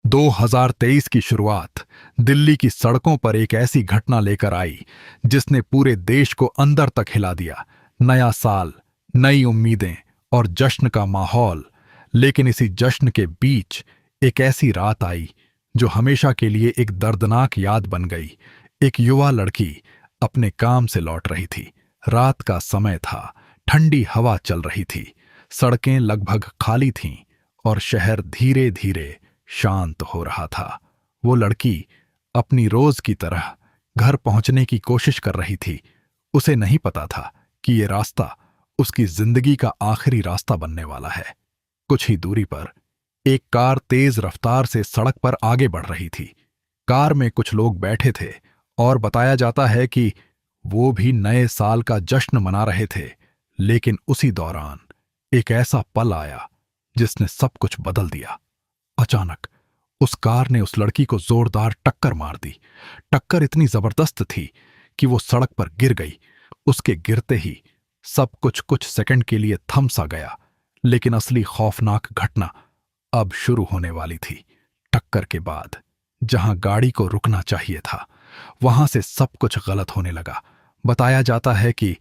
2023 की शुरुआत दिल्ली की सड़कों पर एक ऐसी घटना लेकर आई जिसने पूरे देश को अंदर तक हिला दिया। नया साल, नई उम्मीदें और जश्न का माहौल। लेकिन इसी जश्न के बीच एक ऐसी रात आई जो हमेशा के लिए एक दर्दनाक याद बन गई। एक युवा लड़की अपने काम से लौट रही थी। रात का समय था, ठंडी हवा चल रही थी, सड़कें लगभग खाली थीं और शहर धीरे धीरे शांत हो रहा था। वो लड़की अपनी रोज की तरह घर पहुंचने की कोशिश कर रही थी। उसे नहीं पता था कि ये रास्ता उसकी जिंदगी का आखिरी रास्ता बनने वाला है। कुछ ही दूरी पर एक कार तेज रफ्तार से सड़क पर आगे बढ़ रही थी। कार में कुछ लोग बैठे थे और बताया जाता है कि वो भी नए साल का जश्न मना रहे थे। लेकिन उसी दौरान एक ऐसा पल आया जिसने सब कुछ बदल दिया। अचानक उस कार ने उस लड़की को जोरदार टक्कर मार दी। टक्कर इतनी जबरदस्त थी कि वो सड़क पर गिर गई। उसके गिरते ही सब कुछ सेकंड के लिए थम सा गया। लेकिन असली खौफनाक घटना अब शुरू होने वाली थी। टक्कर के बाद जहां गाड़ी को रुकना चाहिए था, वहां से सब कुछ गलत होने लगा। बताया जाता है कि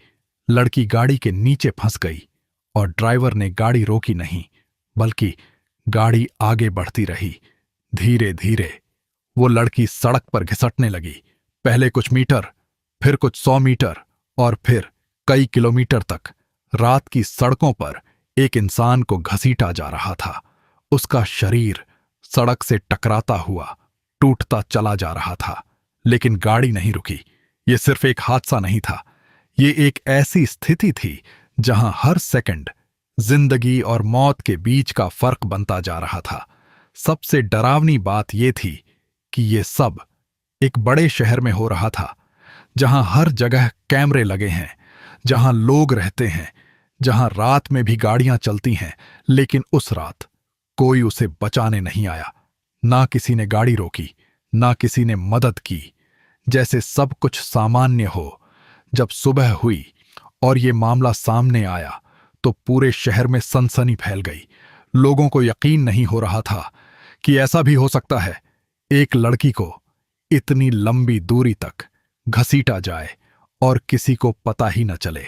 लड़की गाड़ी के नीचे फंस गई और ड्राइवर ने गाड़ी रोकी नहीं, बल्कि गाड़ी आगे बढ़ती रही। धीरे धीरे वो लड़की सड़क पर घिसटने लगी। पहले कुछ मीटर, फिर कुछ 100 मीटर और फिर कई किलोमीटर तक। रात की सड़कों पर एक इंसान को घसीटा जा रहा था। उसका शरीर सड़क से टकराता हुआ टूटता चला जा रहा था। लेकिन गाड़ी नहीं रुकी। ये सिर्फ एक हादसा नहीं था, ये एक ऐसी स्थिति थी जहां हर सेकंड जिंदगी और मौत के बीच का फर्क बनता जा रहा था। सबसे डरावनी बात यह थी कि ये सब एक बड़े शहर में हो रहा था, जहां हर जगह कैमरे लगे हैं, जहां लोग रहते हैं, जहां रात में भी गाड़ियां चलती हैं। लेकिन उस रात कोई उसे बचाने नहीं आया। ना किसी ने गाड़ी रोकी, ना किसी ने मदद की। जैसे सब कुछ सामान्य हो। जब सुबह हुई और ये मामला सामने आया तो पूरे शहर में सनसनी फैल गई। लोगों को यकीन नहीं हो रहा था कि ऐसा भी हो सकता है, एक लड़की को इतनी लंबी दूरी तक घसीटा जाए और किसी को पता ही न चले।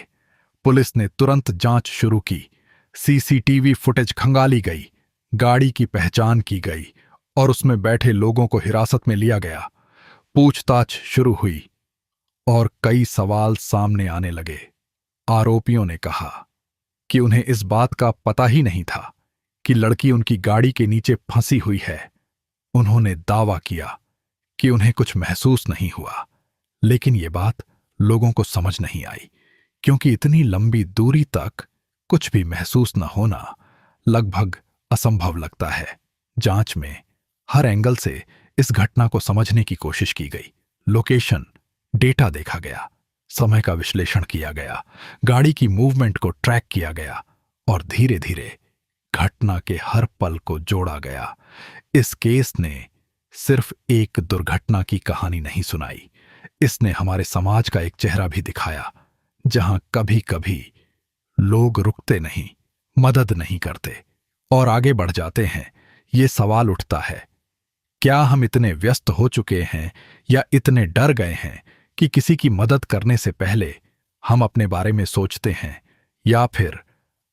पुलिस ने तुरंत जांच शुरू की। सीसीटीवी फुटेज खंगाली गई, गाड़ी की पहचान की गई और उसमें बैठे लोगों को हिरासत में लिया गया। पूछताछ शुरू हुई और कई सवाल सामने आने लगे। आरोपियों ने कहा कि उन्हें इस बात का पता ही नहीं था कि लड़की उनकी गाड़ी के नीचे फंसी हुई है। उन्होंने दावा किया कि उन्हें कुछ महसूस नहीं हुआ। लेकिन ये बात लोगों को समझ नहीं आई, क्योंकि इतनी लंबी दूरी तक कुछ भी महसूस न होना लगभग असंभव लगता है। जांच में हर एंगल से इस घटना को समझने की कोशिश की गई। लोकेशन डेटा देखा गया, समय का विश्लेषण किया गया, गाड़ी की मूवमेंट को ट्रैक किया गया और धीरे धीरे घटना के हर पल को जोड़ा गया। इस केस ने सिर्फ एक दुर्घटना की कहानी नहीं सुनाई, इसने हमारे समाज का एक चेहरा भी दिखाया, जहां कभी कभी लोग रुकते नहीं, मदद नहीं करते और आगे बढ़ जाते हैं। ये सवाल उठता है, क्या हम इतने व्यस्त हो चुके हैं या इतने डर गए हैं कि किसी की मदद करने से पहले हम अपने बारे में सोचते हैं, या फिर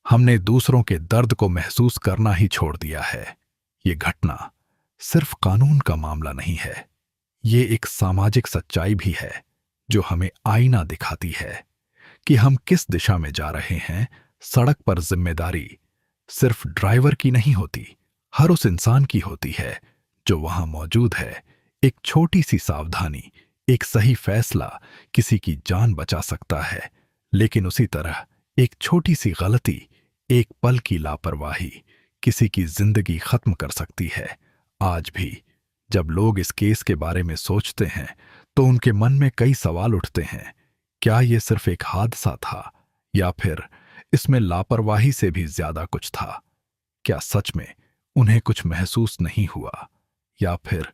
हमने दूसरों के दर्द को महसूस करना ही छोड़ दिया है। ये घटना सिर्फ कानून का मामला नहीं है, ये एक सामाजिक सच्चाई भी है जो हमें आईना दिखाती है कि हम किस दिशा में जा रहे हैं। सड़क पर जिम्मेदारी सिर्फ ड्राइवर की नहीं होती, हर उस इंसान की होती है जो वहां मौजूद है। एक छोटी सी सावधानी, एक सही फैसला किसी की जान बचा सकता है। लेकिन उसी तरह एक छोटी सी गलती, एक पल की लापरवाही किसी की जिंदगी खत्म कर सकती है। आज भी जब लोग इस केस के बारे में सोचते हैं तो उनके मन में कई सवाल उठते हैं। क्या ये सिर्फ एक हादसा था, या फिर इसमें लापरवाही से भी ज्यादा कुछ था? क्या सच में उन्हें कुछ महसूस नहीं हुआ, या फिर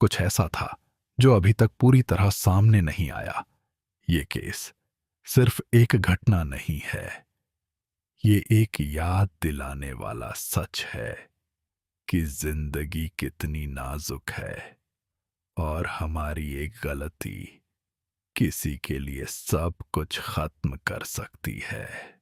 कुछ ऐसा था जो अभी तक पूरी तरह सामने नहीं आया? ये केस सिर्फ एक घटना नहीं है, ये एक याद दिलाने वाला सच है कि जिंदगी कितनी नाजुक है और हमारी एक गलती किसी के लिए सब कुछ खत्म कर सकती है।